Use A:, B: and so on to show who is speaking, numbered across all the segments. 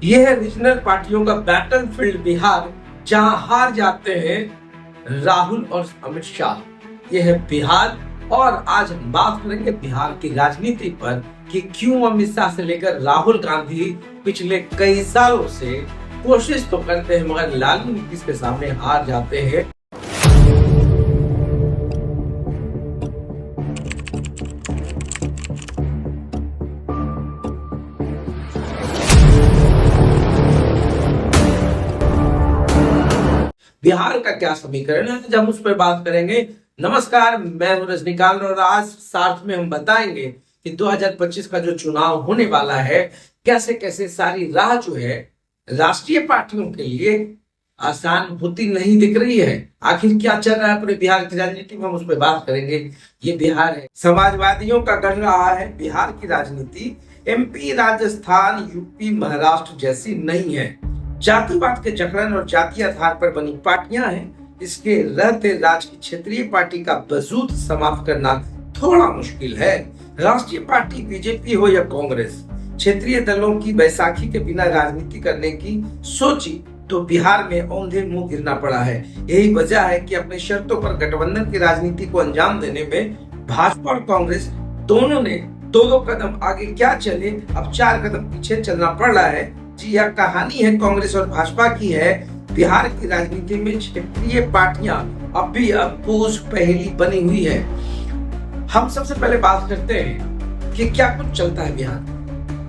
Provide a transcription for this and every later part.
A: यह है रीजनल पार्टियों का बैटल फील्ड बिहार, जहां हार जाते हैं राहुल और अमित शाह। यह है बिहार और आज हम बात करेंगे बिहार की राजनीति पर कि क्यों अमित शाह से लेकर राहुल गांधी पिछले कई सालों से कोशिश तो करते हैं मगर लालू नीतीश के सामने हार जाते हैं। बिहार का क्या समीकरण है, जब उस पर बात करेंगे। नमस्कार, मैं हूं रजनीकांत और आज साथ में हम बताएंगे कि 2025 का जो चुनाव होने वाला है, कैसे कैसे सारी राह जो है राष्ट्रीय पार्टियों के लिए आसान होती नहीं दिख रही है। आखिर क्या चल रहा है पूरे बिहार की राजनीति में, हम उस पर बात करेंगे। ये बिहार है, समाजवादियों का गढ़ रहा है। बिहार की राजनीति एमपी, राजस्थान, यूपी, महाराष्ट्र जैसी नहीं है। जातिवाद के जकड़न और जातीय आधार पर बनी पार्टियां हैं। इसके रहते राज्य की क्षेत्रीय पार्टी का वजूद समाप्त करना थोड़ा मुश्किल है। राष्ट्रीय पार्टी बीजेपी हो या कांग्रेस, क्षेत्रीय दलों की बैसाखी के बिना राजनीति करने की सोची तो बिहार में औंधे मुंह गिरना पड़ा है। यही वजह है कि अपने शर्तों पर गठबंधन की राजनीति को अंजाम देने में भाजपा और कांग्रेस दोनों ने दो कदम आगे क्या चले, अब 4 कदम पीछे चलना पड़ रहा है। जी यह कहानी है कांग्रेस और भाजपा की है। बिहार की राजनीति में क्षेत्रीय पार्टियां अब भी अपूज पहेली बनी हुई है। हम सबसे पहले बात करते हैं कि क्या कुछ चलता है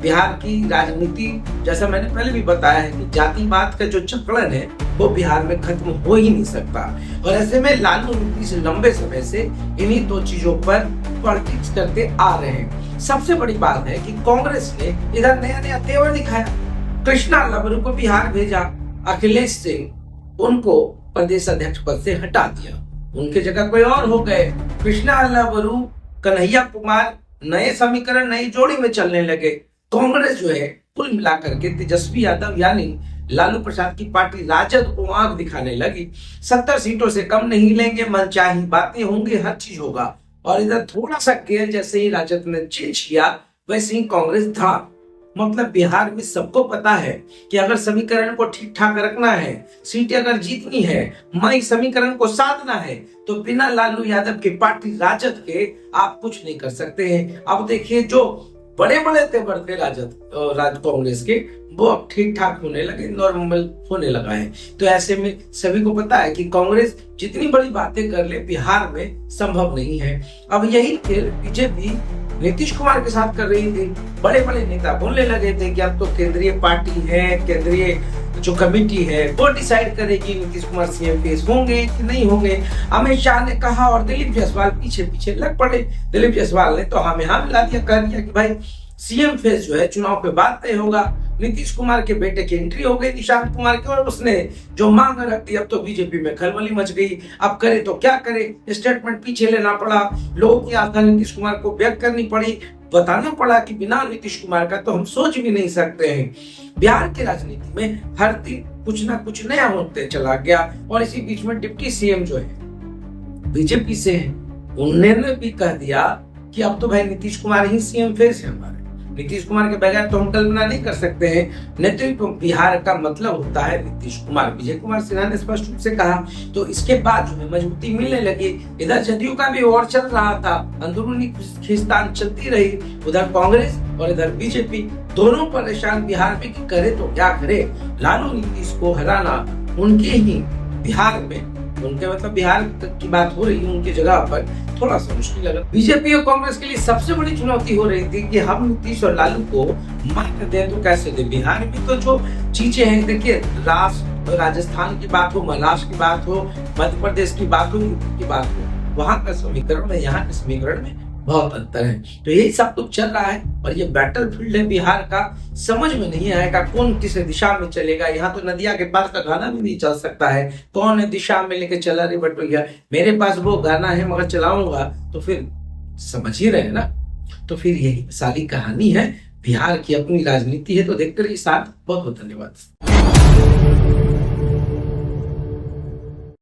A: बिहार की राजनीति। जैसा मैंने पहले भी बताया है कि जातिवाद का जो जकड़न है वो बिहार में खत्म हो ही नहीं सकता और ऐसे में लालू नीतीश लंबे समय से इन्हीं दो चीजों पर पॉलिटिक्स करते आ रहे हैं। सबसे बड़ी बात है कि कांग्रेस ने इधर नया तेवर दिखाया। कृष्णा लबरू को बिहार भेजा, अखिलेश सिंह उनको प्रदेश अध्यक्ष पद से हटा दिया, उनके जगह कोई और हो गए। कृष्णा लबरू, कन्हैया कुमार नए समीकरण नई जोड़ी में चलने लगे। कांग्रेस जो है कुल मिलाकर के तेजस्वी यादव यानी लालू प्रसाद की पार्टी राजद को आंख दिखाने लगी। 70 सीटों से कम नहीं लेंगे, मनचाही बातें होंगी, हर चीज होगा। और इधर थोड़ा सा गेयर जैसे ही राजद ने चेंज किया वैसे ही कांग्रेस था। मतलब बिहार में सबको पता है कि अगर समीकरण को ठीक ठाक रखना है, सीटें अगर जीतनी है, मई समीकरण को साधना है, तो बिना लालू यादव की पार्टी राजद के आप कुछ नहीं कर सकते हैं। अब देखिए जो बड़े तेवर थे राजद कांग्रेस के, वो अब ठीक ठाक होने लगे, नॉर्मल होने लगा है। तो ऐसे में सभी को पता है कि कांग्रेस जितनी बड़ी बातें कर ले बिहार में संभव नहीं है। अब यही खेल बीजेपी नीतीश कुमार के साथ कर रही थी। बड़े नेता बोलने लगे थे कि अब तो केंद्रीय पार्टी है, केंद्रीय जो कमेटी है वो डिसाइड करेगी नीतीश कुमार सीएम फेस होंगे कि नहीं होंगे। अमित शाह ने कहा और दिलीप जायसवाल पीछे लग पड़े। दिलीप जायसवाल ने तो हाँ मिला दिया, कह दिया कि भाई सीएम फेस जो है चुनाव के बाद तय होगा। नीतीश कुमार के बेटे की एंट्री हो गई निशांत कुमार की और उसने जो मांग रख दी। अब तो बीजेपी में खलबली मच गई। अब करे तो क्या करे, स्टेटमेंट पीछे लेना पड़ा, लोगों की आस्था नीतीश कुमार को व्यक्त करनी पड़ी, बताना पड़ा कि बिना नीतीश कुमार का तो हम सोच भी नहीं सकते हैं। बिहार की राजनीति में हर दिन कुछ ना कुछ नया होते चला गया और इसी बीच में डिप्टी सीएम जो है बीजेपी से है, उन्होंने भी कह दिया कि अब तो भाई नीतीश कुमार ही सीएम फेस है हमारे। नीतीश कुमार के बगैर तो हम कल्पना नहीं कर सकते हैं। नेतृत्व बिहार का मतलब होता है नीतीश कुमार। विजय कुमार सिन्हा ने स्पष्ट रूप से कहा। तो इसके बाद जो है मजबूती मिलने लगी। इधर जदयू का भी और चल रहा था, अंदरूनी खींचतान चलती रही। उधर कांग्रेस और इधर बीजेपी दोनों परेशान बिहार में कि करे तो क्या करे। लालू नीतीश को हराना उनके ही बिहार में, उनके मतलब बिहार की बात हो रही है, उनकी जगह पर थोड़ा सा मुश्किल लगा। बीजेपी और कांग्रेस के लिए सबसे बड़ी चुनौती हो रही थी कि हम नीतीश और लालू को मात दें तो कैसे दें। बिहार में तो जो चीजें हैं, देखिए राजस्थान की बात हो, महाराष्ट्र की बात हो, मध्य प्रदेश की बात हो, यूपी की बात हो, वहां का समीकरण में यहाँ के समीकरण में बहुत अंतर है। तो यही सब कुछ चल रहा है और ये बैटल फील्ड है बिहार का। समझ में नहीं आएगा कौन किस दिशा में चलेगा। यहाँ तो नदिया के पास का गाना भी नहीं चल सकता है, कौन है दिशा में लेके चला रे बट भैया, मेरे पास वो गाना है मगर चलाऊंगा तो फिर समझ ही रहे ना। तो फिर यही सारी कहानी है, बिहार की अपनी राजनीति है। तो देखते रहिए साथ। बहुत धन्यवाद।